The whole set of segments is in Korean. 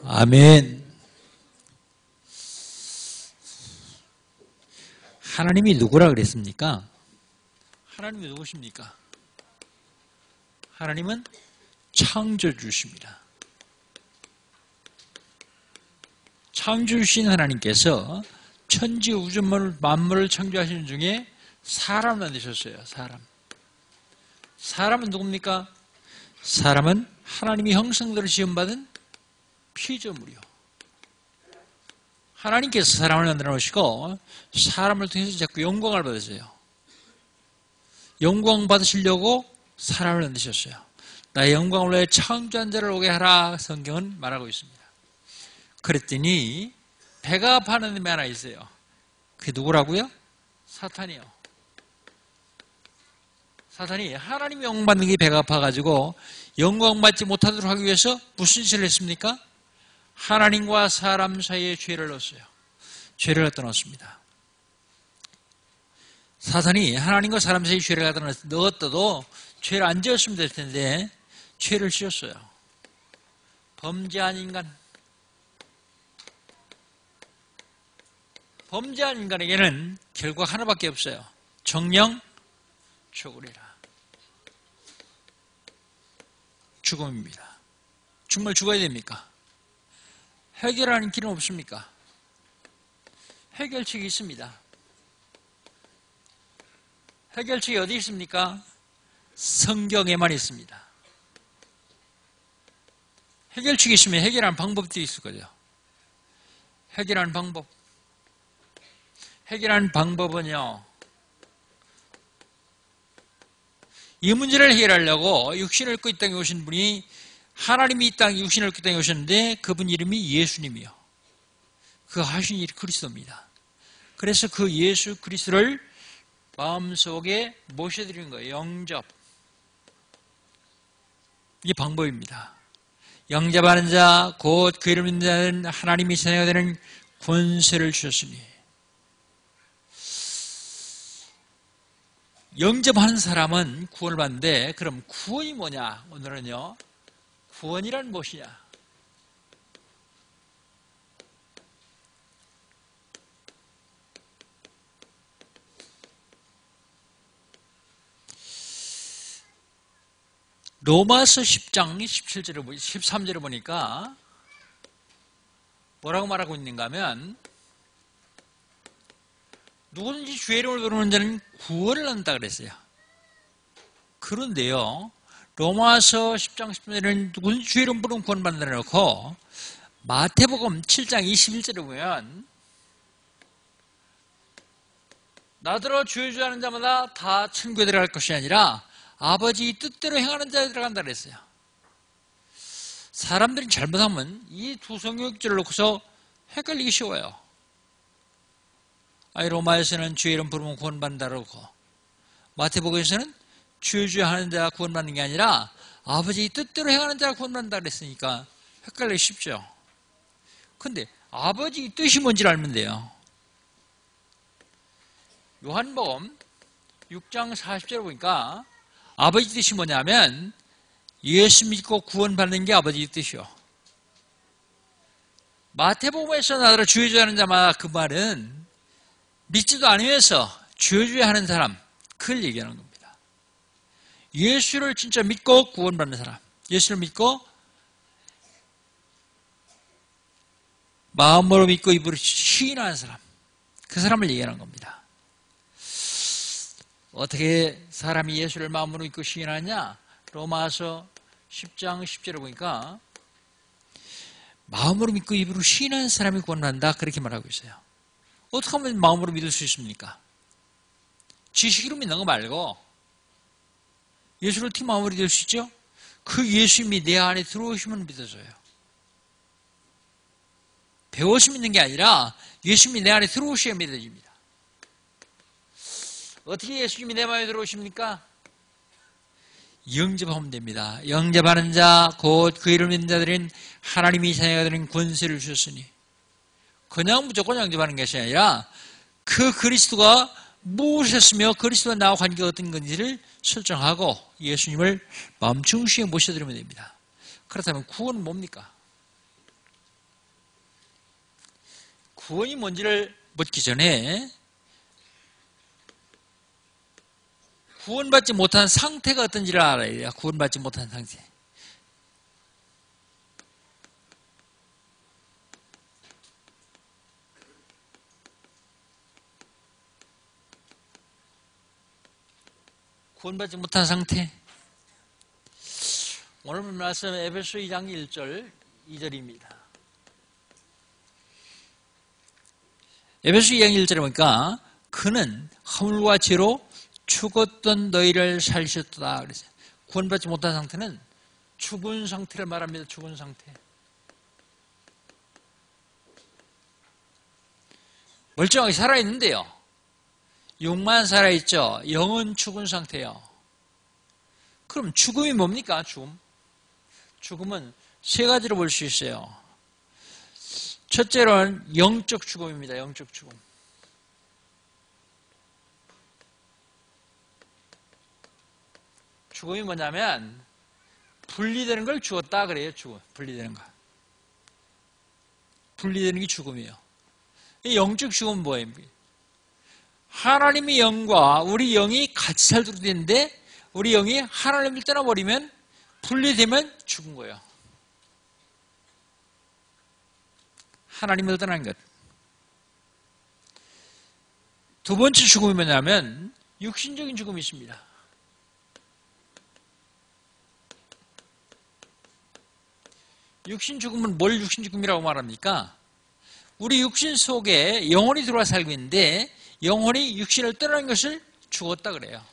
아멘. 하나님이 누구라 그랬습니까? 하나님이 누구십니까? 하나님은 창조주십니다. 창조주신 하나님께서 천지 우주 만물을 창조하시는 중에 사람을 만드셨어요. 사람은 누굽니까? 사람은 하나님이 형상대로 지음받은 피조물이요. 하나님께서 사람을 만들어 놓으시고 사람을 통해서 자꾸 영광을 받으세요. 영광 받으시려고 사람을 만드셨어요. 나의 영광을 위해 창조한 자를 오게 하라 성경은 말하고 있습니다. 그랬더니 배가 아파하는 놈이 하나 있어요. 그게 누구라고요? 사탄이요. 사탄이 하나님의 영광 받는 게 배가 아파가지고 영광 받지 못하도록 하기 위해서 무슨 짓을 했습니까? 하나님과 사람 사이에 죄를 넣었어요. 죄를 갖다 넣었습니다. 사탄이 하나님과 사람 사이에 죄를 갖다 넣었어도 죄를 안 지었으면 될 텐데 죄를 지었어요. 범죄한 인간. 범죄한 인간에게는 결과 하나밖에 없어요. 정령 죽으리라. 죽음입니다. 정말 죽어야 됩니까? 해결하는 길은 없습니까? 해결책이 있습니다. 해결책이 어디 있습니까? 성경에만 있습니다. 해결책이 있으면 해결하는 방법도 있을 거죠. 해결하는 방법은요, 이 문제를 해결하려고 육신을 입고 이 땅에 오신 분이 하나님이 이 땅에 육신을 입고 이 땅에 오셨는데 그분 이름이 예수님이요. 그 하신 일이 그리스도입니다. 그래서 그 예수 그리스도를 마음속에 모셔드리는 거예요. 영접. 이게 방법입니다. 영접하는 자, 곧 그 이름 믿는 자는 하나님이 자녀가 되는 권세를 주셨으니. 영접하는 사람은 구원을 받는데 그럼 구원이 뭐냐? 오늘은요. 구원이란 무엇이냐? 로마서 10장 17절에 13절에 보니까 뭐라고 말하고 있는가 하면 누구든지 주의 이름을 부르는 자는 구원을 얻는다 그랬어요. 그런데요. 로마서 10장 10절에는 누구든지 주의 이름 부르면 구원 받는다 해놓고 마태복음 7장 21절에 보면 나더러 주의 주하는 자마다 다 천국에 들어갈 것이 아니라 아버지 뜻대로 행하는 자에 들어간다 그랬어요. 사람들이 잘못하면 이 두 성경절을 놓고서 헷갈리기 쉬워요. 로마에서는 주의 이름 부르면 구원받는다 그러고 마태복음에서는 주의 주의 하는 자가 구원받는 게 아니라 아버지 뜻대로 행하는 자가 구원받는다 그랬으니까 헷갈리기 쉽죠. 근데 아버지 뜻이 뭔지를 알면 돼요. 요한복음 6장 40절에 보니까 아버지 뜻이 뭐냐면 예수 믿고 구원받는 게 아버지 뜻이요. 마태복음에서 나더러 주의 주의 하는 자마다 그 말은 믿지도 않으면서 주의 주의 하는 사람, 그걸 얘기하는 겁니다. 예수를 진짜 믿고 구원받는 사람, 예수를 믿고 마음으로 믿고 입으로 시인하는 사람, 그 사람을 얘기하는 겁니다. 어떻게 사람이 예수를 마음으로 믿고 시인하냐? 로마서 10장 10절에 보니까 마음으로 믿고 입으로 시인하는 사람이 구원받는다 그렇게 말하고 있어요. 어떻게 하면 마음으로 믿을 수 있습니까? 지식으로 믿는 거 말고 예수를 어떻게 마음으로 믿을 수 있죠? 그 예수님이 내 안에 들어오시면 믿어져요. 배워서 믿는 게 아니라 예수님이 내 안에 들어오셔야 믿어집니다. 어떻게 예수님이 내 마음에 들어오십니까? 영접하면 됩니다. 영접하는 자, 곧 그 이름 믿는 자들은 하나님이 자녀가 되는 권세를 주셨으니 그냥 무조건 영접하는 것이 아니라 그 그리스도가 무엇이었으며 그리스도와 나와 관계가 어떤 건지를 설정하고 예수님을 마음 중심에 모셔드리면 됩니다. 그렇다면 구원은 뭡니까? 구원이 뭔지를 묻기 전에 구원받지 못한 상태가 어떤지를 알아야 돼요. 구원받지 못한 상태. 구원받지 못한 상태. 오늘 말씀 에베소 2장 1절 2절입니다. 에베소 2장 1절에 보니까 그는 허물과 죄로 죽었던 너희를 살리셨다 그랬어요. 구원받지 못한 상태는 죽은 상태를 말합니다. 죽은 상태. 멀쩡하게 살아있는데요. 육만 살아있죠. 영은 죽은 상태예요. 그럼 죽음이 뭡니까? 죽음은 세 가지로 볼 수 있어요. 첫째로는 영적 죽음입니다. 영적 죽음. 죽음이 뭐냐면 분리되는 걸 죽었다 그래요. 분리되는 거. 분리되는 게 죽음이에요. 이 영적 죽음은 뭐예요? 하나님의 영과 우리 영이 같이 살도록 되는데 우리 영이 하나님을 떠나버리면 분리되면 죽은 거예요. 하나님을 떠난 것. 두 번째 죽음이 뭐냐면 육신적인 죽음이 있습니다. 육신 죽음은 뭘 육신 죽음이라고 말합니까? 우리 육신 속에 영혼이 들어와 살고 있는데 영혼이 육신을 떠나는 것을 죽었다 그래요.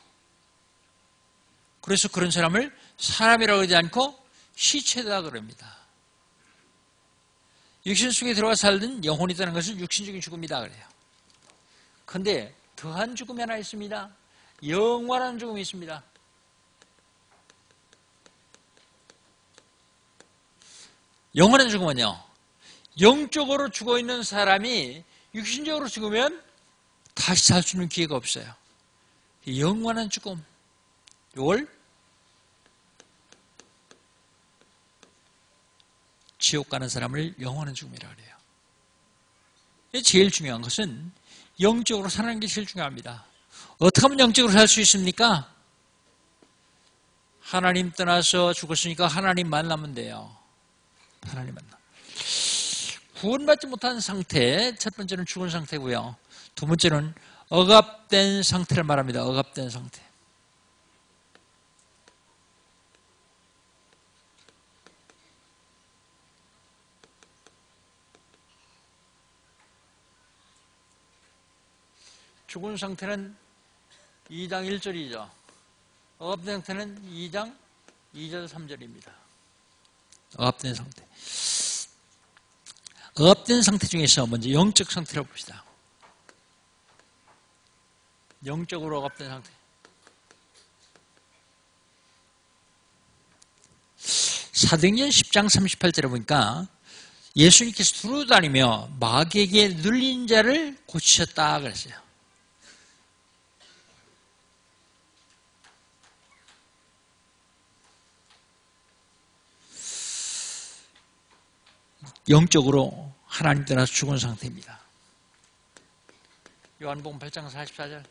그래서 그런 사람을 사람이라고 하지 않고 시체다 그럽니다. 육신 속에 들어와 살던 영혼이 떠나는 것을 육신적인 죽음이다 그래요. 그런데 더한 죽음이 하나 있습니다. 영원한 죽음이 있습니다. 영원한 죽음은요, 영적으로 죽어있는 사람이 육신적으로 죽으면 다시 살 수 있는 기회가 없어요. 영원한 죽음. 이걸 지옥 가는 사람을 영원한 죽음이라고 해요. 제일 중요한 것은 영적으로 사는 게 제일 중요합니다. 어떻게 하면 영적으로 살 수 있습니까? 하나님 떠나서 죽었으니까 하나님 만나면 돼요. 하나님 만나. 구원받지 못한 상태, 첫 번째는 죽은 상태고요. 두 번째는 억압된 상태를 말합니다. 억압된 상태. 죽은 상태는 2장 1절이죠. 억압된 상태는 2장 2절 3절입니다. 억압된 상태. 억압된 상태 중에서 먼저 영적 상태를 봅시다. 영적으로 억압된 상태. 사도행전 10장 38절에 보니까 예수님께서 두루 다니며 마귀에게 눌린 자를 고치셨다 그랬어요. 영적으로 하나님 떠나서 죽은 상태입니다. 요한복음 8장 44절.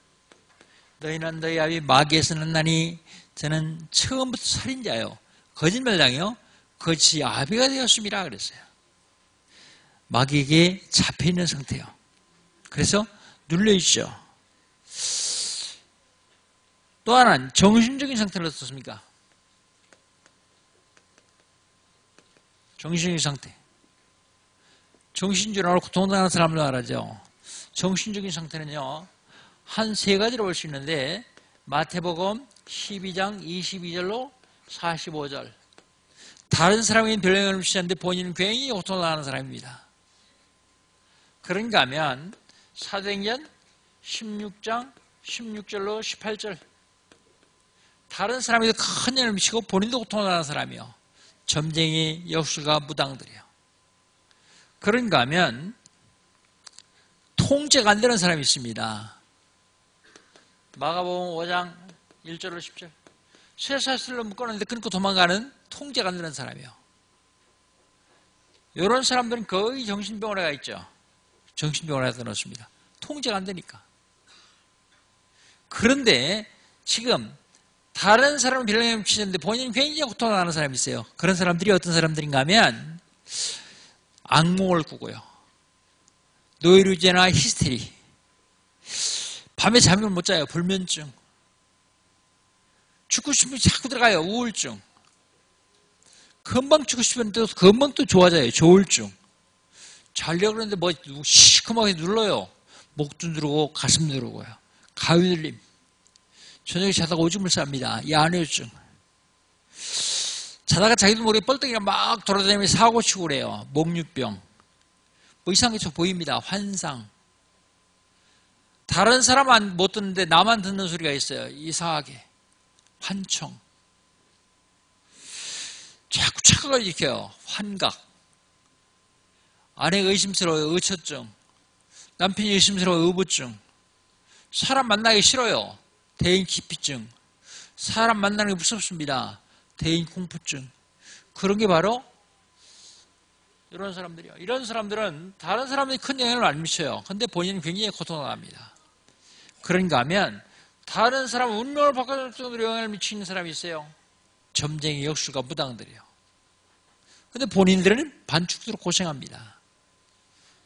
너희는 너희 아비 마귀에서 났나니 저는 처음부터 살인자요 거짓말당해요 거짓이 아비가 되었습니다 그랬어요. 마귀에게 잡혀있는 상태예요. 그래서 눌려있죠. 또 하나는 정신적인 상태는 어떻습니까? 정신적인 상태. 정신질환으로 고통당하는 사람들 알아죠. 정신적인 상태는요, 한 세 가지로 볼 수 있는데 마태복음 12장 22절로 45절. 다른 사람에게 별 영향을 미치지 않는데 본인은 굉장히 고통당하는 사람입니다. 그런가 하면 사도행전 16장 16절로 18절. 다른 사람에게 큰 영향을 미치고 본인도 고통당하는 사람이요. 점쟁이, 역술가, 무당들이요. 그런가 하면 통제가 안 되는 사람이 있습니다. 마가복음 5장 1절로 10절. 쇠사슬로 묶어놨는데 끊고 도망가는 통제가 안 되는 사람이요. 이런 사람들은 거의 정신병원에 가 있죠. 정신병원에 갖다 놓습니다. 통제가 안 되니까. 그런데 지금 다른 사람을 빌려내면 미치는데 본인은 굉장히 고통하는 사람이 있어요. 그런 사람들이 어떤 사람들인가 하면 악몽을 꾸고요. 노이로제나 히스테리. 밤에 잠을 못 자요. 불면증. 죽고 싶으면 자꾸 들어가요. 우울증. 금방 죽고 싶은데 금방 또 좋아져요. 조울증. 자려고 그러는데 뭐 시커멓게 눌러요. 목도 누르고 가슴 누르고요. 가위 눌림. 저녁에 자다가 오줌을 쌉니다. 야뇨증. 자다가 자기도 모르게 뻘떡이가 막 돌아다니면서 사고 치고 그래요. 목류병. 뭐 이상한 게 보입니다. 환상. 다른 사람은 못 듣는데 나만 듣는 소리가 있어요. 이상하게. 환청. 자꾸 착각을 일으켜요. 환각. 아내가 의심스러워요. 의처증. 남편이 의심스러워요. 의부증. 사람 만나기 싫어요. 대인 기피증. 사람 만나는 게 무섭습니다. 대인 공포증. 그런 게 바로 이런 사람들이요. 이런 사람들은 다른 사람들이 큰 영향을 안 미쳐요. 근데 본인은 굉장히 고통을 합니다. 그런가 하면 다른 사람 운명을 바꿔줄 정도로 영향을 미치는 사람이 있어요. 점쟁이, 역술가, 무당들이요. 근데 본인들은 반죽도록 고생합니다.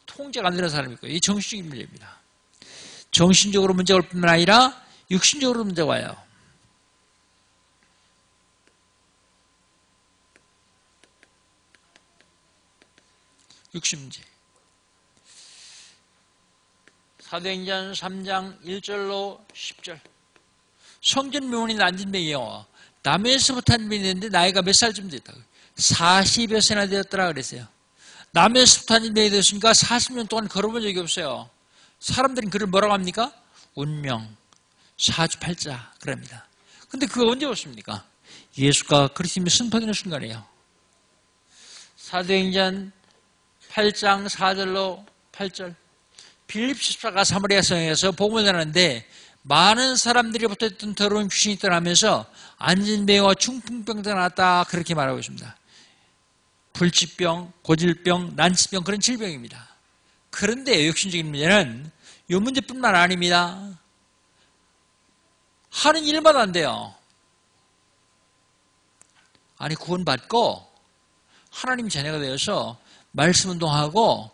통제가 안 되는 사람이 있고, 이 정신적인 문제입니다. 정신적으로 문제가 올 뿐만 아니라 육신적으로 문제가 와요. 육신 문제. 사도행전 3장 1절로 10절. 성전 묘문인 안진뱅이요. 남에서부터 한 분이 있는데 나이가 몇 살쯤 됐다고. 40여 세나 되었더라 그랬어요. 남에서부터 한 분이 되었으니까 40년 동안 걸어본 적이 없어요. 사람들은 그를 뭐라고 합니까? 운명, 사주팔자 그럽니다. 근데 그거 언제 왔습니까? 예수가 그리스도님이 선포되는 순간이에요. 사도행전 8장 4절로 8절. 빌립 집사가 사마리아 성에서 복음을 전하는데 많은 사람들이 붙어있던 더러운 귀신이 떠나면서 안진뱅이와 중풍병도 나왔다 그렇게 말하고 있습니다. 불치병, 고질병, 난치병 그런 질병입니다. 그런데 육신적인 문제는 이 문제뿐만 아닙니다. 하는 일마다 안 돼요. 아니 구원받고 하나님 자녀가 되어서 말씀 운동하고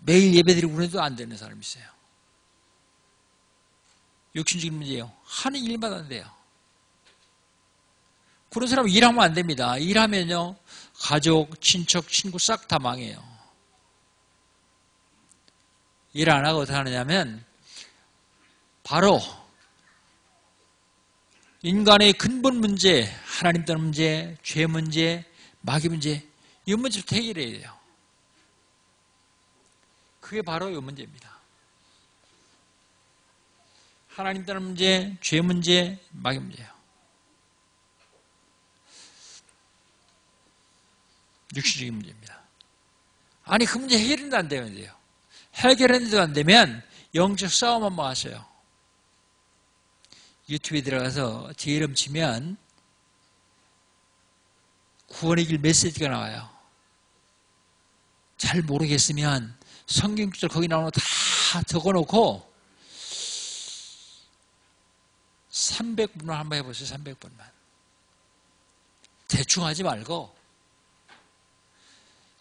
매일 예배드리고 그래도 안 되는 사람이 있어요. 육신적인 문제예요. 하는 일마다 안 돼요. 그런 사람은 일하면 안 됩니다. 일하면요 가족, 친척, 친구 싹 다 망해요. 일 안 하고 어떻게 하느냐면 바로 인간의 근본 문제, 하나님 떠난 문제, 죄 문제, 마귀 문제 이 문제부터 해결해야 돼요. 그게 바로 이 문제입니다. 하나님 떠난 문제, 죄 문제, 마귀 문제예요. 육신적인 문제입니다. 아니 그 문제 해결도 안 되면 돼요. 해결했는데도 안 되면 영적 싸움 한번 하세요. 유튜브에 들어가서 제 이름 치면 구원의 길 메시지가 나와요. 잘 모르겠으면 성경 구절 거기 나오는 거 다 적어놓고 300분만 한번 해보세요. 300분만. 대충 하지 말고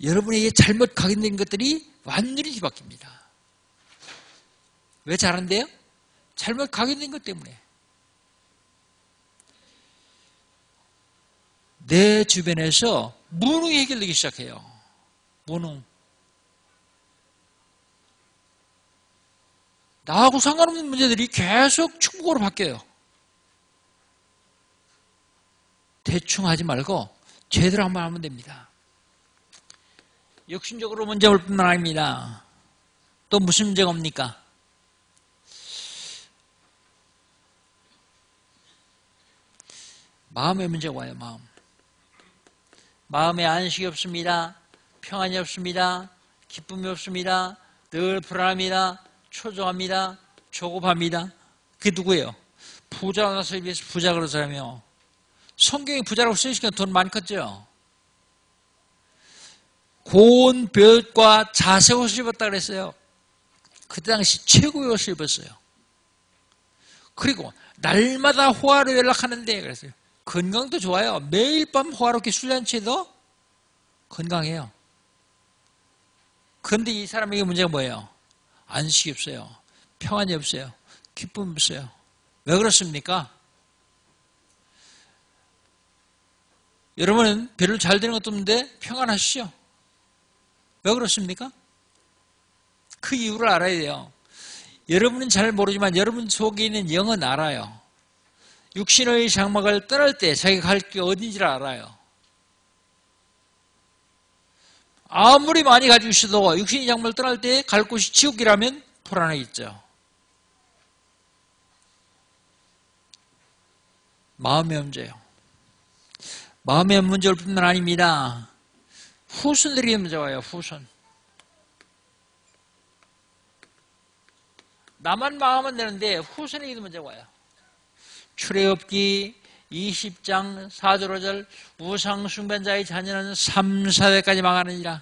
여러분에게 잘못 각인된 것들이 완전히 뒤바뀝니다. 왜 잘한대요? 잘못 각인된 것 때문에. 내 주변에서 무능이 해결되기 시작해요. 무능. 나하고 상관없는 문제들이 계속 축복으로 바뀌어요. 대충 하지 말고 제대로 한번 하면 됩니다. 육신적으로 문제 올 뿐만 아닙니다. 또 무슨 문제가 옵니까? 마음의 문제가 와요. 마음에 안식이 없습니다. 평안이 없습니다. 기쁨이 없습니다. 늘 불안합니다. 초조합니다. 조급합니다. 그게 누구예요? 부자가 나서 위해서 부자 그런 사람이요. 성경에 부자라고 쓰시니까 돈 많이 컸죠. 고운 볕과 자색 옷을 입었다 그랬어요. 그때 당시 최고의 옷을 입었어요. 그리고 날마다 호화로 연락하는데 그랬어요. 건강도 좋아요. 매일 밤 호화롭게 술 잔치해도 건강해요. 그런데 이 사람에게 문제가 뭐예요? 안식이 없어요. 평안이 없어요. 기쁨이 없어요. 왜 그렇습니까? 여러분은 별로 잘 되는 것도 없는데 평안하시죠? 왜 그렇습니까? 그 이유를 알아야 돼요. 여러분은 잘 모르지만 여러분 속에 있는 영은 알아요. 육신의 장막을 떠날 때 자기가 갈 게 어딘지를 알아요. 아무리 많이 가지고 있어도 육신의 장막을 떠날 때 갈 곳이 지옥이라면 불안하겠죠. 마음의 문제예요. 마음의 문제일 뿐만 아닙니다. 후손들이 문제가 와요. 후손. 나만 망하면 되는데 후손에게도 문제가 와요. 출애굽기 20장 4절 5절 우상숭배자의 자녀는 3, 4대까지 망하느니라.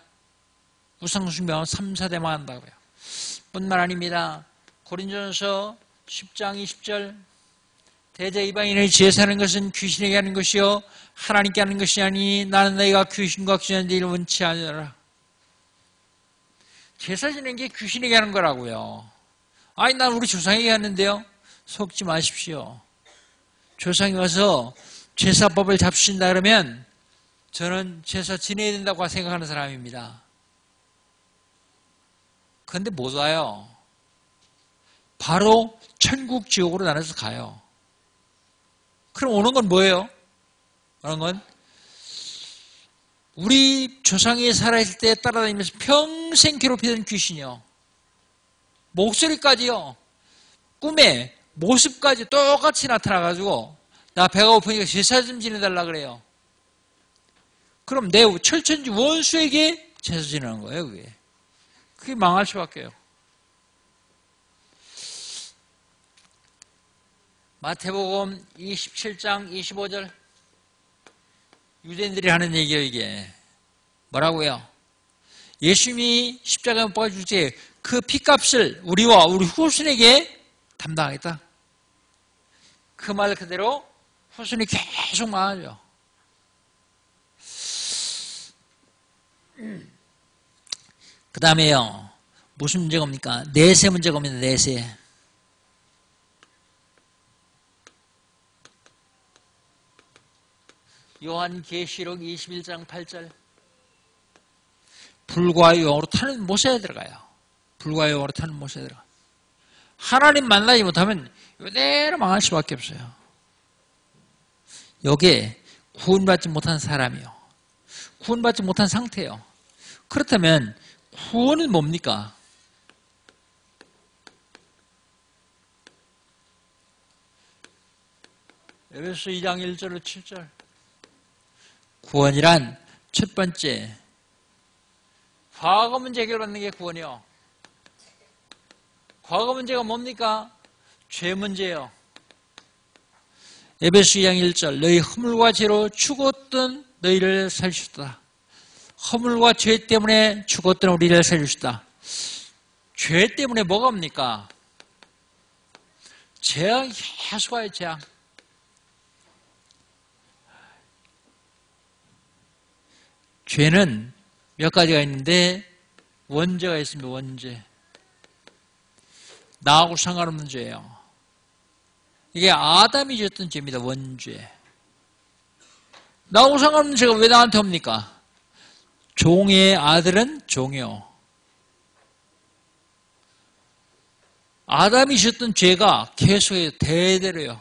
우상숭배하면 3, 4대 망한다고요. 뿐만 아닙니다. 고린도전서 10장 20절 대저 이방인의 제사하는 것은 귀신에게 하는 것이요 하나님께 하는 것이 아니 나는 너희가 귀신과 귀신한 일을 원치 않으라. 제사 지는 게 귀신에게 하는 거라고요. 아니 난 우리 조상에게 하는데요. 속지 마십시오. 조상이 와서 제사법을 잡수신다 그러면 저는 제사 지내야 된다고 생각하는 사람입니다. 그런데 못 와요. 바로 천국 지옥으로 나눠서 가요. 그럼 오는 건 뭐예요? 오는 건 우리 조상이 살아있을 때 따라다니면서 평생 괴롭히던 귀신이요. 목소리까지요. 꿈에 모습까지 똑같이 나타나가지고 나 배가 고프니까 제사 좀 지내달라 그래요. 그럼 내 철천지 원수에게 제사 지내는 거예요. 그게 망할 수밖에요. 마태복음 27장 25절 유대인들이 하는 얘기예요. 이게 뭐라고요? 예수님이 십자가에 못 박아 주실 때 그 피값을 우리와 우리 후손에게 담당하겠다. 그 말 그대로 후손이 계속 망하죠. 그 다음에요. 무슨 문제가 옵니까? 내세 문제가 옵니다. 내세. 요한계시록 21장 8절 불과 영으로 타는 모세에 들어가요. 불과 영으로 타는 모세에 들어가요. 하나님 만나지 못하면 이대로 망할 수밖에 없어요. 여기에 구원받지 못한 사람이요. 구원받지 못한 상태예요. 그렇다면 구원은 뭡니까? 에베소 2장 1절로 7절 구원이란 첫 번째 과거 문제 해결받는 게 구원이요. 과거 문제가 뭡니까? 죄 문제예요. 에베소 2장 1절 너희 허물과 죄로 죽었던 너희를 살리셨다. 허물과 죄 때문에 죽었던 우리를 살리셨다. 죄 때문에 뭐가 옵니까? 재앙이 계속 와요. 재앙. 죄는 몇 가지가 있는데 원죄가 있습니다. 원죄. 나하고 상관없는 죄예요. 이게 아담이 지었던 죄입니다. 원죄. 나하고 상관없는 죄가 왜 나한테 옵니까? 종의 아들은 종이요. 아담이 지었던 죄가 계속해서 대대로요.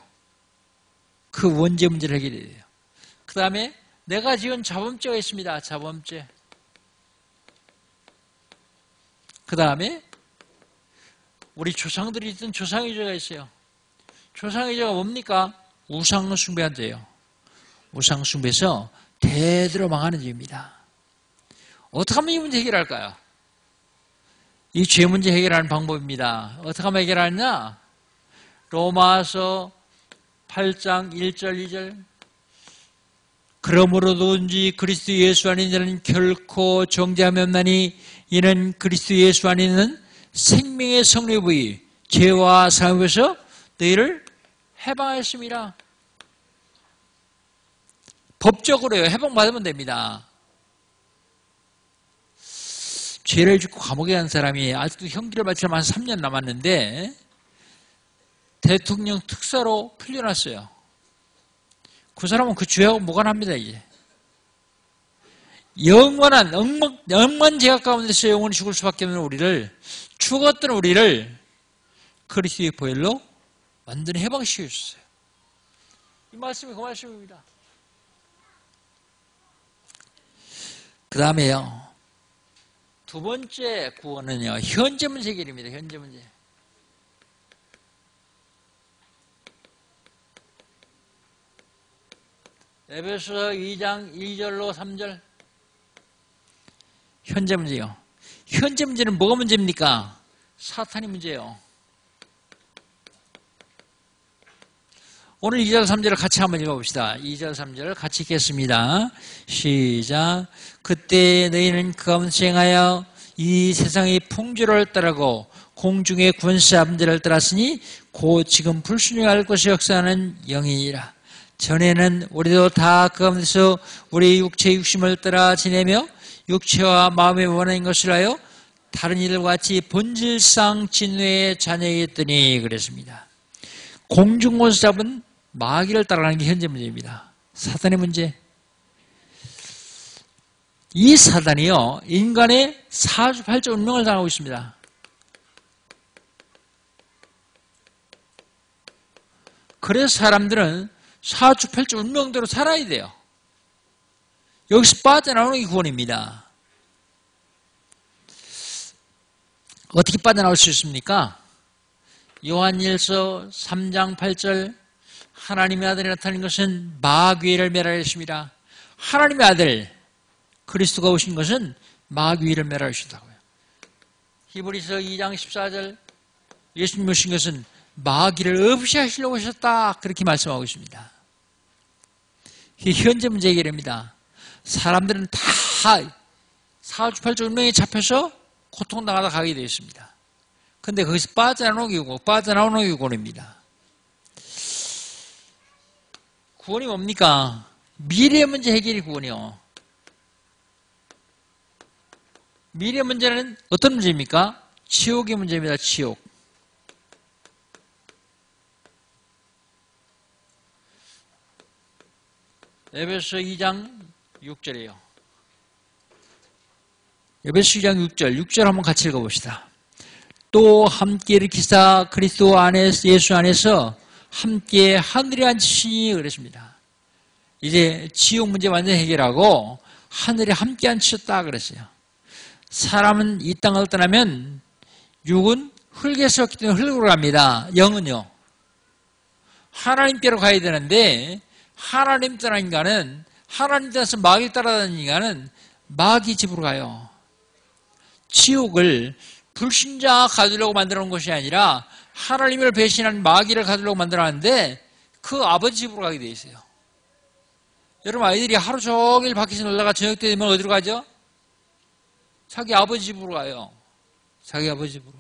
그 원죄 문제를 해결해야 돼요. 그 다음에 내가 지은 자범죄가 있습니다. 자범죄. 그 다음에 우리 조상들이 있던 조상의 죄가 있어요. 조상의 죄가 뭡니까? 우상숭배한 죄예요. 우상숭배에서 대대로 망하는 죄입니다. 어떻게 하면 이 문제 해결할까요? 이 죄 문제 해결하는 방법입니다. 어떻게 하면 해결하느냐? 로마서 8장 1절 2절 그러므로든지 그리스도 예수 안에 있는 자는 결코 정죄함이 없나니 이는 그리스도 예수 안에 있는 생명의 성령의 부의 죄와 사함에서 너희를 해방하였습니다. 법적으로요. 해방받으면 됩니다. 죄를 짓고 감옥에 간 사람이 아직도 형기를 받치려면 한 3년 남았는데 대통령 특사로 풀려났어요. 그 사람은 그 죄하고 무관합니다. 이제 영원한 억만 죄악 가운데서 영원히 죽을 수밖에 없는 우리를, 죽었던 우리를 그리스도의 보혈로 완전히 해방시켜 주셨어요. 이 말씀이 그 말씀입니다. 그 다음에요, 두 번째 구원은요, 현재 문제 해결입니다. 현재 문제. 에베소서 2장 2절로 3절. 현재 문제요. 현재 문제는 뭐가 문제입니까? 사탄이 문제예요. 오늘 2절 3절을 같이 한번 읽어봅시다. 2절 3절을 같이 읽겠습니다. 시작. 그때 너희는 그 가운데 행하여 이 세상의 풍조를 따르고 공중의 군사 함대를 따랐으니 곧 지금 불순종할 것이 역사하는 영이니라. 전에는 우리도 다 그 가운데서 우리 육체의 육심을 따라 지내며 육체와 마음의 원하는 것을 하여 다른 이들과 같이 본질상 진노의 자녀였더니 그랬습니다. 공중권세 잡은 마귀를 따라가는 게 현재 문제입니다. 사단의 문제. 이 사단이요, 인간의 사주팔자 운명을 당하고 있습니다. 그래서 사람들은 사주팔자 운명대로 살아야 돼요. 여기서 빠져나오는 게 구원입니다. 어떻게 빠져나올 수 있습니까? 요한일서 3장 8절, 하나님의 아들이 나타난 것은 마귀를 멸하였습니다. 하나님의 아들 그리스도가 오신 것은 마귀를 멸하셨다고요. 히브리서 2장 14절, 예수님 오신 것은 마귀를 없이 하시려고 오셨다, 그렇게 말씀하고 있습니다. 이게 현재 문제 해결입니다. 사람들은 다 사주팔자 운명에 잡혀서 고통당하다 가게 되어 있습니다. 근데 거기서 빠져나오는 게 구원입니다. 구원이 뭡니까? 미래 문제 해결이 구원이요. 미래 문제는 어떤 문제입니까? 지옥의 문제입니다. 지옥. 에베소 2장 6절이에요. 에베소 2장 6절 한번 같이 읽어봅시다. 또 함께 일으키사 그리스도 안에서, 예수 안에서 함께 하늘에 앉히시니 그랬습니다. 이제 지옥 문제 완전히 해결하고 하늘에 함께 앉히셨다 그랬어요. 사람은 이 땅을 떠나면 육은 흙에서 왔기 때문에 흙으로 갑니다. 영은요, 하나님께로 가야 되는데 하나님 떠난 인간은, 하나님 떠나서 마귀를 따라다니는 인간은 마귀 집으로 가요. 지옥을 불신자 가두려고 만들어 놓은 것이 아니라 하나님을 배신한 마귀를 가두려고 만들어 놨는데 그 아버지 집으로 가게 돼 있어요. 여러분, 아이들이 하루 종일 밖에서 놀다가 저녁 때 되면 어디로 가죠? 자기 아버지 집으로 가요. 자기 아버지 집으로.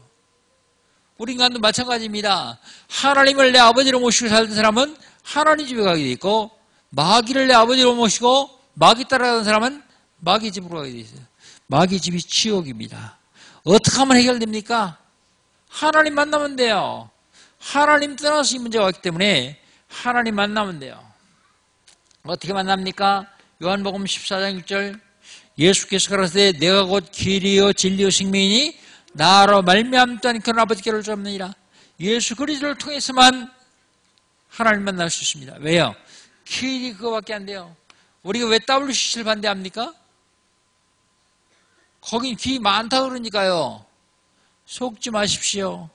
우리 인간도 마찬가지입니다. 하나님을 내 아버지로 모시고 살던 사람은 하나님 집에 가게 돼 있고, 마귀를 내 아버지로 모시고 마귀 따라가는 사람은 마귀 집으로 가게 돼 있어요. 마귀 집이 지옥입니다. 어떻게 하면 해결됩니까? 하나님 만나면 돼요. 하나님 떠나서 이 문제가 왔기 때문에 하나님 만나면 돼요. 어떻게 만납니까? 요한복음 14장 6절, 예수께서 가라사대 내가 곧 길이요 진리요 생명이니 나로 말미암다니 그런 아버지께로 잡느니라. 예수 그리스도를 통해서만 하나님 만날 수 있습니다. 왜요? 길이 그거밖에 안 돼요. 우리가 왜 WCC를 반대합니까? 거긴 길이 많다 그러니까요. 속지 마십시오.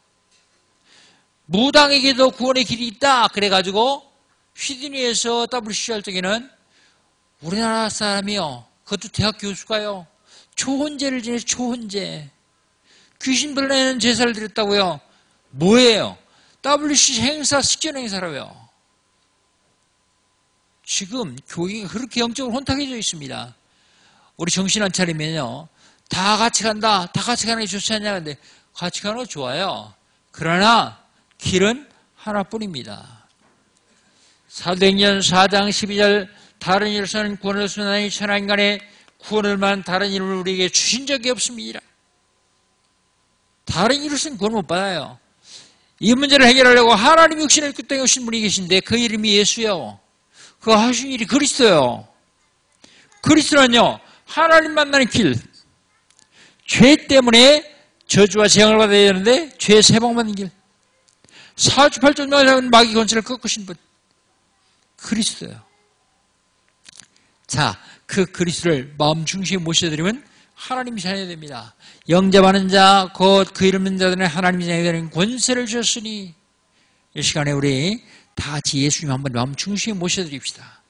무당에게도 구원의 길이 있다 그래가지고 휘드니에서 WCC 할 적에는 우리나라 사람이요, 그것도 대학 교수가요, 초혼제를 지내서 초혼제, 귀신 불러내는 제사를 드렸다고요. 뭐예요? WCC 행사, 식전 행사라고요. 지금 교회가 그렇게 영적으로 혼탁해져 있습니다. 우리 정신 안 차리면요, 다 같이 간다, 다 같이 가는 게 좋지 않냐. 근데 같이 가는 거 좋아요. 그러나 길은 하나뿐입니다. 사도행전 4장 12절 다른 이로서는 구원을 수나니 천하인간의 구원을만 다른 이름을 우리에게 주신 적이 없습니다. 다른 이로서는 구원 못 받아요. 이 문제를 해결하려고 하나님 육신을 입고 땅에 오신 분이 계신데 그 이름이 예수요. 그 하신 일이 그리스도요. 그리스도는요, 하나님 만나는 길. 죄 때문에 저주와 재앙을 받아야 되는데 죄의 세방받는 길. 사주팔절마다 마귀 권세를 꺾으신 분. 그리스도요. 자, 그 그리스도를 마음 중심에 모셔드리면 하나님이 자녀가 됩니다. 영접하는 자, 곧 그 이름 믿는 자들은 하나님이 자녀가 되는 권세를 주셨으니 이 시간에 우리 다 같이 예수님 한번 마음 중심에 모셔드립시다.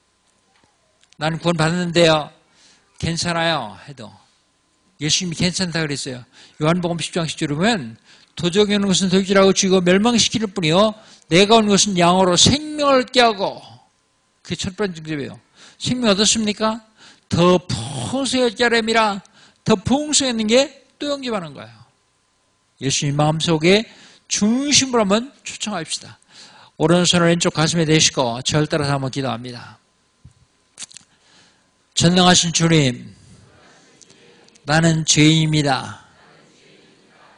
나는 구원 받았는데요. 괜찮아요. 해도 예수님이 괜찮다 그랬어요. 요한복음 10장 10절에 보면 도적이 오는 것은 도적질하고 죽이고 멸망시킬 뿐이요 내가 온 것은 양으로 생명을 얻게 하고 그게 첫 번째 증거예요. 생명 얻었습니까? 더 풍성하게 하려니라. 더 풍성했는 게 또 영접하는 거예요. 예수님 마음속에 중심으로 한번 초청합시다. 오른손을 왼쪽 가슴에 대시고 절 따라서 한번 기도합니다. 전능하신 주님, 나는 죄인입니다.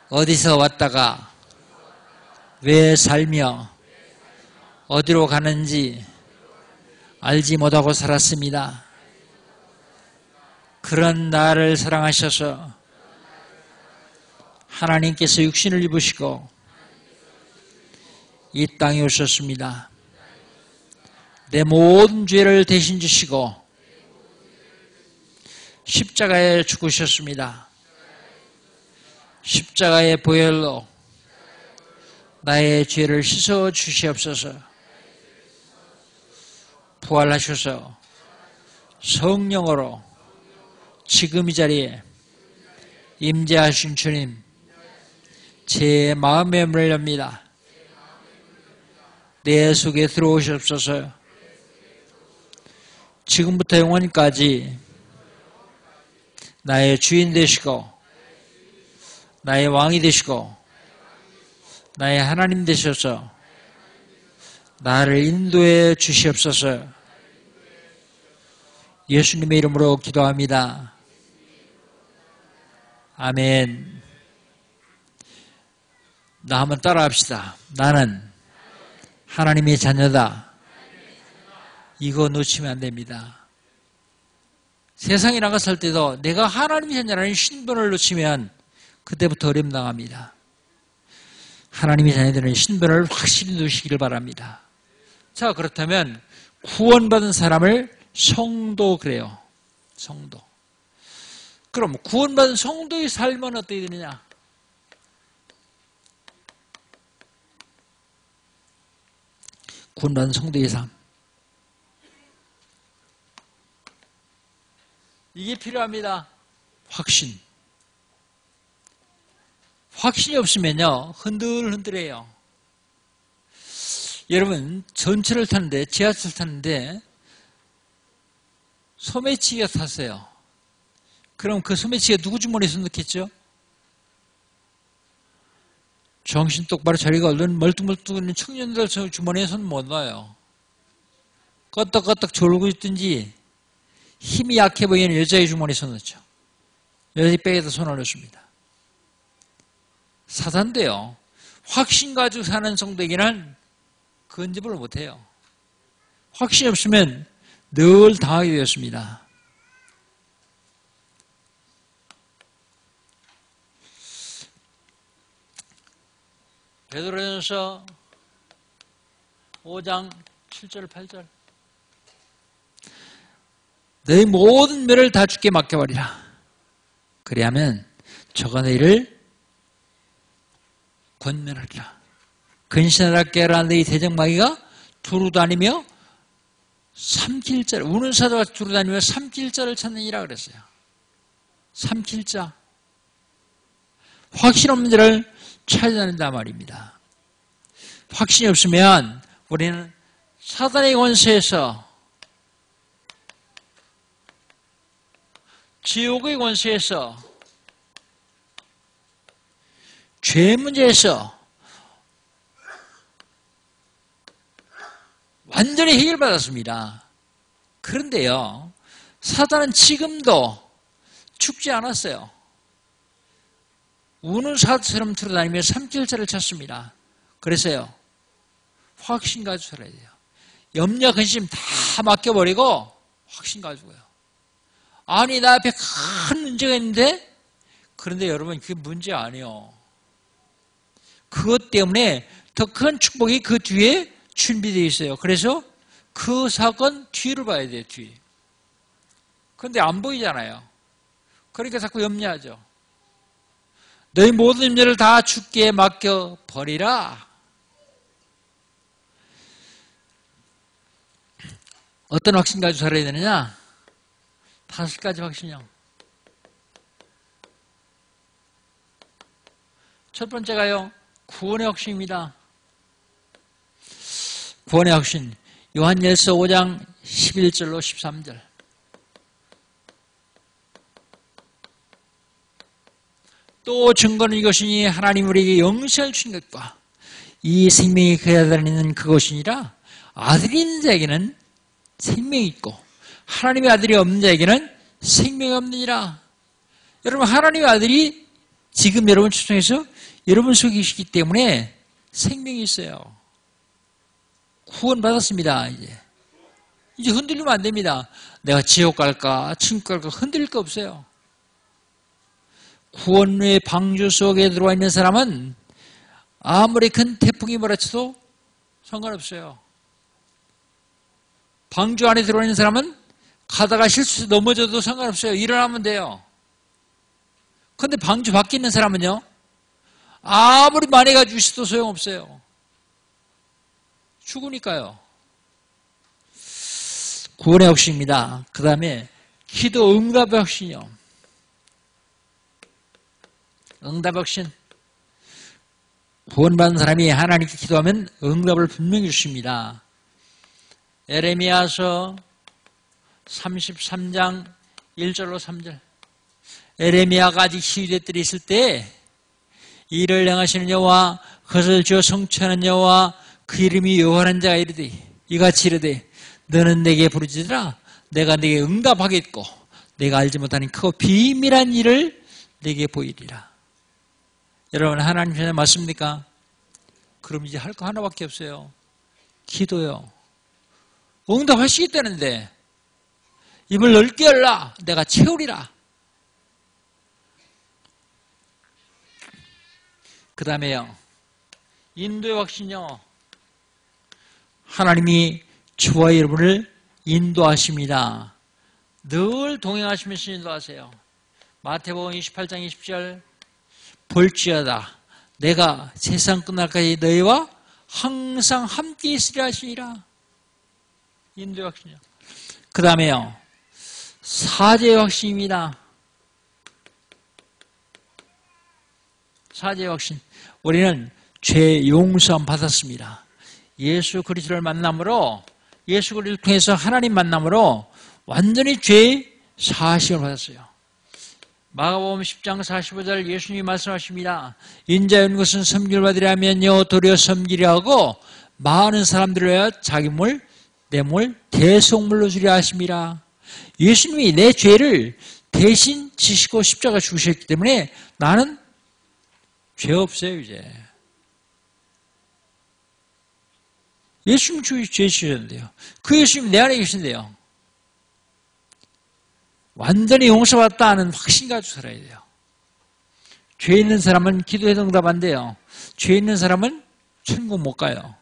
어디서 왔다가 왜 살며 어디로 가는지 알지 못하고 살았습니다. 그런 나를 사랑하셔서 하나님께서 육신을 입으시고 이 땅에 오셨습니다. 내 모든 죄를 대신 지시고 십자가에 죽으셨습니다. 십자가의 보혈로 나의 죄를 씻어 주시옵소서. 부활하셔서 성령으로 지금 이 자리에 임재하신 주님, 제 마음의 문을 엽니다. 내 속에 들어오시옵소서. 지금부터 영원까지 나의 주인 되시고 나의 왕이 되시고 나의 하나님 되셔서 나를 인도해 주시옵소서. 예수님의 이름으로 기도합니다. 아멘. 나 한번 따라합시다. 나는 하나님의 자녀다. 이거 놓치면 안 됩니다. 세상에 나가 살 때도 내가 하나님의 자녀라는 신분을 놓치면 그때부터 어려움 당합니다. 하나님의 자녀들은 신분을 확실히 놓으시기를 바랍니다. 자, 그렇다면 구원받은 사람을 성도 그래요. 성도. 그럼 구원받은 성도의 삶은 어떻게 되느냐? 구원받은 성도의 삶. 이게 필요합니다. 확신. 확신이 없으면요, 흔들흔들해요. 여러분, 전철을 타는데, 지하철 타는데, 소매치기가 탔어요. 그럼 그 소매치기가 누구 주머니에 손 넣겠죠? 정신 똑바로 차리고 얼른 멀뚱멀뚱한 청년들 주머니에 손 못 놔요. 껐덕껐덕 졸고 있든지 힘이 약해 보이는 여자의 주머니에 손 넣죠. 여자의 백에다 손을 넣습니다. 사단도요. 확신 가지고 사는 성도에게는 근접을 못해요. 확신이 없으면 늘 당하게 되었습니다. 베드로전서 5장 7절 8절 너희 모든 멸을 다 주께 맡겨버리라. 그리하면 저가 너희를 권면하리라. 근신하라 깨라 너희 대적마귀가 두루다니며 삼킬자를 우는 사자가 두루다니며 삼킬자를 찾느니라 그랬어요. 삼킬자. 확신 없는 자를 찾아낸단 말입니다. 확신이 없으면 우리는 사단의 권세에서 지옥의 권세에서 죄 문제에서 완전히 해결받았습니다. 그런데요, 사단은 지금도 죽지 않았어요. 우는 사자처럼 들어다니며 삼킬자를 찾습니다. 그래서요, 확신 가지고 살아야 돼요. 염려, 근심 다 맡겨버리고 확신 가지고요. 아니, 나 앞에 큰 문제가 있는데? 그런데 여러분, 그게 문제 아니에요. 그것 때문에 더 큰 축복이 그 뒤에 준비되어 있어요. 그래서 그 사건 뒤를 봐야 돼요, 뒤. 그런데 안 보이잖아요. 그러니까 자꾸 염려하죠. 너희 모든 염려를 다 주께 맡겨버리라. 어떤 확신 가지고 살아야 되느냐? 5가지 확신이요. 첫 번째가요, 구원의 확신입니다. 구원의 확신. 요한일서 5장 11절로 13절. 또 증거는 이것이니 하나님 우리에게 영생을 주신 것과 이 생명이 그 아들 있는 그것이니라. 아들이 있는 자에게는 생명이 있고 하나님의 아들이 없는 자에게는 생명이 없느니라. 여러분, 하나님의 아들이 지금 여러분 초청해서 여러분 속에 계시기 때문에 생명이 있어요. 구원 받았습니다. 이제 흔들리면 안 됩니다. 내가 지옥 갈까 천국 갈까 흔들릴 거 없어요. 구원의 방주 속에 들어와 있는 사람은 아무리 큰 태풍이 몰아쳐도 상관없어요. 방주 안에 들어와 있는 사람은 가다가 실수해서 넘어져도 상관없어요. 일어나면 돼요. 그런데 방주 밖에 있는 사람은요, 아무리 많이 가지고 있어도 소용없어요. 죽으니까요. 구원의 확신입니다. 그 다음에 기도 응답의 확신이요. 응답의 확신. 구원받은 사람이 하나님께 기도하면 응답을 분명히 주십니다. 에레미야서 33장 1절로 3절. 에레미야가 아직 시위대 때 있을 때 일을 행하시는 여호와, 그것을 지어 성취하는 여호와, 그 이름이 여호와라는 자가 이르되, 이같이 이르되, 너는 내게 부르짖으라. 내가 내게 응답하겠고 내가 알지 못하는 크고 비밀한 일을 내게 보이리라. 여러분, 하나님 전에 맞습니까? 그럼 이제 할 거 하나밖에 없어요. 기도요. 응답하시겠다는데 입을 넓게 열라. 내가 채우리라. 그 다음에요, 인도의 확신요. 하나님이 저와 여러분을 인도하십니다. 늘 동행하시면서 인도하세요. 마태복음 28장 20절. 볼지어다 내가 세상 끝날까지 너희와 항상 함께 있으리라 하시니라. 인도의 확신이요. 그 다음에요, 사죄의 확신입니다. 사죄의 확신. 우리는 죄 용서함 받았습니다. 예수 그리스도를 만남으로, 예수 그리스도를 통해서 하나님 만남으로 완전히 죄 사심을 받았어요. 마가복음 10장 45절 예수님이 말씀하십니다. 인자인 것은 섬기를 받으려 하면요 도리어 섬기려 하고 많은 사람들을 위하여 자기 몸을 내 몸을 대속물로 주려 하심이라. 예수님이 내 죄를 대신 지시고 십자가 죽으셨기 때문에 나는 죄 없어요. 이제 예수님 죄 지셨는데요. 그 예수님 내 안에 계신데요. 완전히 용서받다 하는 확신 가지고 살아야 돼요. 죄 있는 사람은 기도해도 응답 안 돼요. 죄 있는 사람은 천국 못 가요.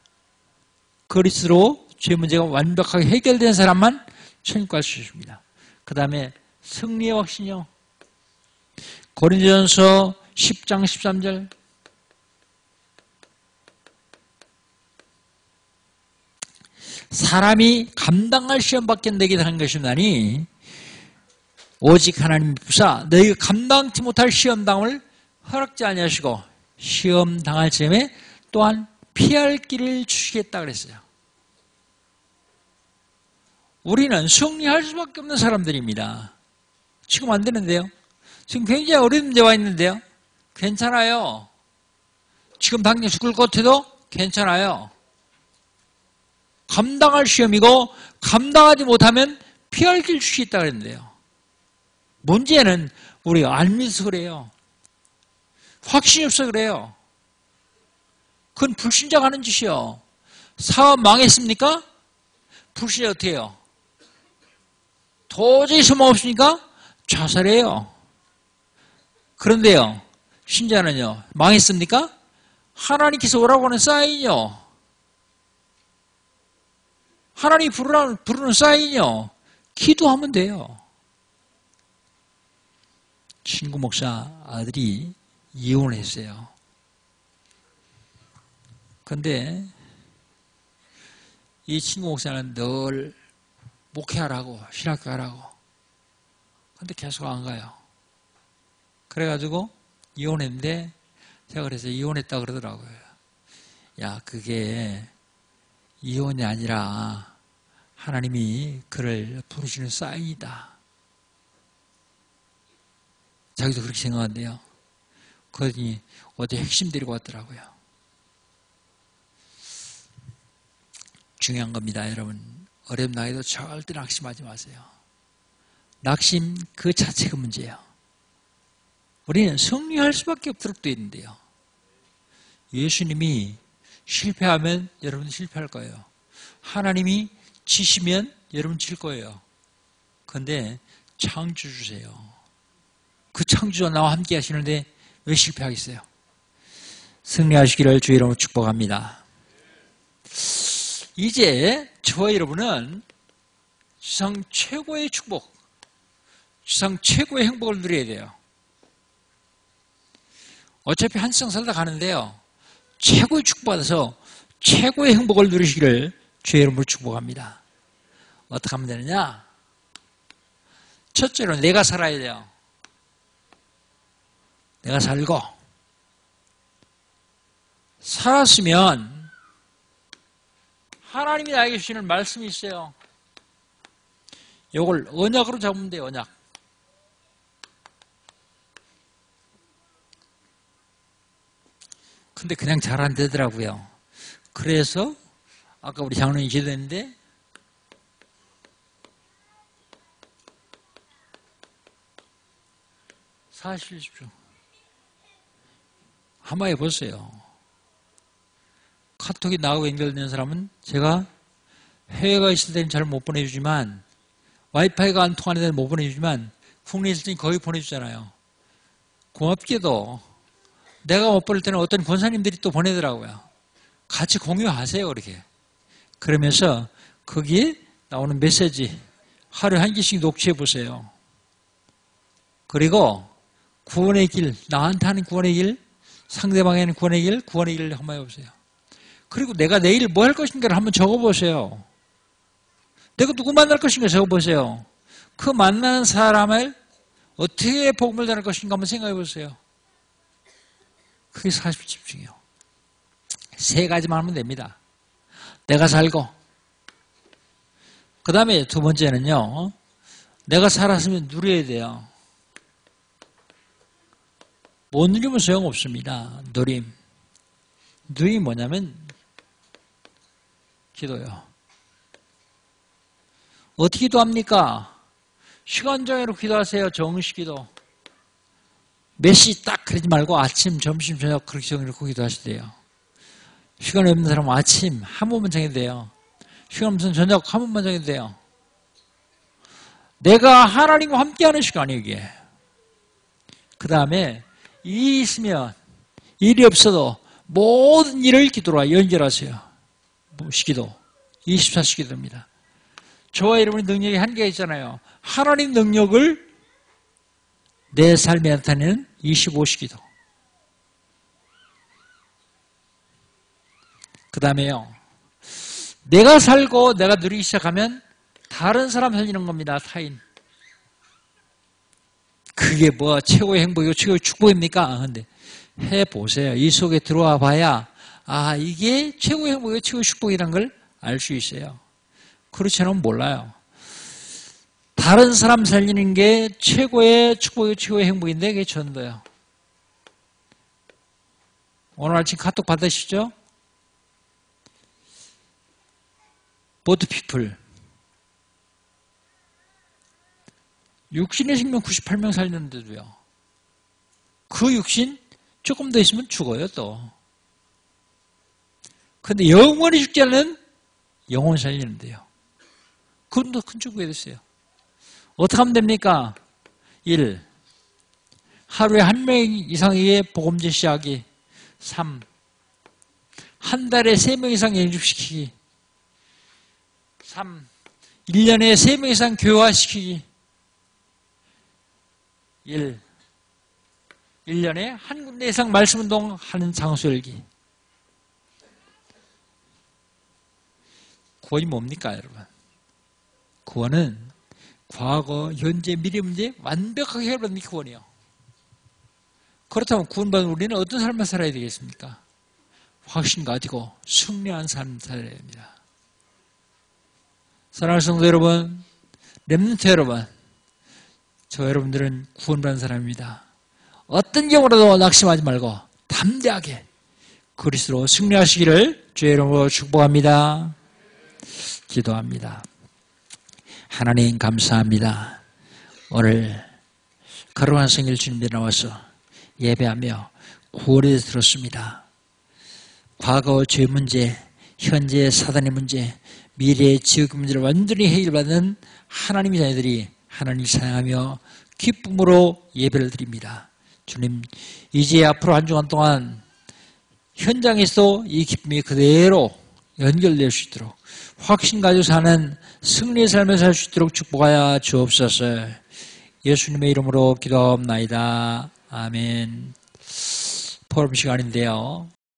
그리스도로 죄 문제가 완벽하게 해결된 사람만 천국 갈 수 있습니다. 그 다음에 승리의 확신이요. 고린도전서 10장 13절. 사람이 감당할 시험밖에 내게 당한 것이나니 오직 하나님 부사 너희가 감당치 못할 시험당을 허락지 아니하시고 시험 당할 즈음에 또한 피할 길을 주시겠다 그랬어요. 우리는 승리할 수밖에 없는 사람들입니다. 지금 안 되는데요. 지금 굉장히 어려운 문제 와 있는데요. 괜찮아요. 지금 당장 죽을 것 같아도 괜찮아요. 감당할 시험이고 감당하지 못하면 피할 길 수 있다 그랬는데요. 문제는 우리가 안 믿어서 그래요. 확신이 없어 그래요. 그건 불신자가 하는 짓이요. 사업 망했습니까? 불신자 어떻게 해요? 도저히 소망 없으니까 자살해요. 그런데요, 신자는요, 망했습니까? 하나님께서 오라고 하는 사인이요. 하나님이 부르는 사인이요. 기도하면 돼요. 친구 목사 아들이 이혼했어요. 근데 이 친구 목사는 늘 목회하라고, 신학교 하라고. 근데 계속 안 가요. 그래가지고 이혼했는데 제가 그래서 이혼했다 그러더라고요. 야, 그게 이혼이 아니라 하나님이 그를 부르시는 사인이다. 자기도 그렇게 생각한대요. 그러더니 어제 핵심 데리고 왔더라고요. 중요한 겁니다, 여러분. 어려운 나이도 절대 낙심하지 마세요. 낙심 그 자체가 문제예요. 우리는 승리할 수밖에 없도록 되어 있는데요. 예수님이 실패하면 여러분 실패할 거예요. 하나님이 지시면 여러분 질 거예요. 그런데 창조주세요. 그 창조주와 나와 함께 하시는데 왜 실패하겠어요? 승리하시기를 주의 이름으로 축복합니다. 이제 저와 여러분은 지상 최고의 축복, 지상 최고의 행복을 누려야 돼요. 어차피 한 세상 살다 가는데요. 최고의 축복받아서 최고의 행복을 누리시기를 주의 이름으로 축복합니다. 어떻게 하면 되느냐? 첫째로 내가 살아야 돼요. 내가 살고 살았으면 하나님이 나에게 주시는 말씀이 있어요. 이걸 언약으로 잡으면 돼요. 언약. 근데 그냥 잘 안 되더라고요. 그래서 아까 우리 장로님이 기도했는데 사실 좀 한번 해보세요. 카톡이 나하고 연결된 사람은 제가 해외가 있을 때는 잘 못 보내주지만 와이파이가 안 통하는 데는 못 보내주지만 국내에 있을 때는 거의 보내주잖아요. 고맙게도 내가 못 보낼 때는 어떤 권사님들이 또 보내더라고요. 같이 공유하세요. 그렇게. 그러면서 거기에 나오는 메시지 하루에 한 개씩 녹취해 보세요. 그리고 구원의 길, 나한테 하는 구원의 길, 상대방에 하는 구원의 길, 구원의 길을 한번 해보세요. 그리고 내가 내일 뭐 할 것인가를 한번 적어보세요. 내가 누구 만날 것인가 적어보세요. 그 만나는 사람을 어떻게 복음을 전할 것인가 한번 생각해보세요. 그게 40 집중이요. 세 가지만 하면 됩니다. 내가 살고 그 다음에 두 번째는요. 내가 살았으면 누려야 돼요. 못 누리면 소용없습니다. 누림. 누림이 뭐냐면 기도요. 어떻게 기도합니까? 시간 정해놓고 기도하세요. 정식 기도. 몇 시 딱 그러지 말고 아침, 점심, 저녁 그렇게 정해놓고 기도하시대요. 시간이 없는 사람은 아침 한 번만 정해도 돼요. 시간 없는 저녁 한 번만 정해도 돼요. 내가 하나님과 함께하는 시간이에요. 이게. 그 다음에 일이 있으면 일이 없어도 모든 일을 기도로 연결하세요. 시기도 24시 기도입니다. 저와 여러분의 능력이 한계가 있잖아요. 하나님 능력을 내 삶에 나타내는 25시 기도. 그 다음에요. 내가 살고 내가 누리기 시작하면 다른 사람 살리는 겁니다. 타인. 그게 뭐 최고의 행복이고 최고의 축복입니까? 근데 해보세요. 이 속에 들어와 봐야 아 이게 최고의 행복이고 최고의 축복이라는 걸 알 수 있어요. 그렇지 않으면 몰라요. 다른 사람 살리는 게 최고의 축복이고 최고의 행복인데 그게 전도예요. 오늘 아침 카톡 받으시죠? 보드 피플. 육신의 생명 98명 살렸는데도요. 그 육신 조금 더 있으면 죽어요, 또. 근데 영원히 죽지 않는 영혼 살리는데요. 그건 더 큰 축복이 됐어요. 어떻게 하면 됩니까? 1. 하루에 한 명 이상에게 복음제 시작하기. 3. 한 달에 3명 이상 영접시키기. 3. 1년에 3명 이상 교화시키기. 1년에 한 군데 이상 말씀운동 하는 장소 열기. 구원이 뭡니까, 여러분? 구원은 과거, 현재, 미래 문제 완벽하게 해결받는 게 구원이요. 그렇다면 구원받은 우리는 어떤 삶을 살아야 되겠습니까? 확신 가지고 승리한 삶을 살아야 됩니다. 사랑하는 성도 여러분, 렘넌트 여러분, 저 여러분들은 구원받은 사람입니다. 어떤 경우라도 낙심하지 말고 담대하게 그리스도로 승리하시기를 주의 이름으로 축복합니다. 기도합니다. 하나님 감사합니다. 오늘 거룩한 성일 주님께 나와서 예배하며 구원에 대해서 들었습니다. 과거 죄 문제, 현재 사단의 문제, 미래의 지옥의 문제를 완전히 해결받는 하나님의 자녀들이 하나님을 사랑하며 기쁨으로 예배를 드립니다. 주님, 이제 앞으로 한 주간 동안 현장에서 이 기쁨이 그대로 연결될 수 있도록 확신 가지고 사는 승리의 삶을 살 수 있도록 축복하여 주옵소서. 예수님의 이름으로 기도하옵나이다. 아멘. 포럼 시간인데요.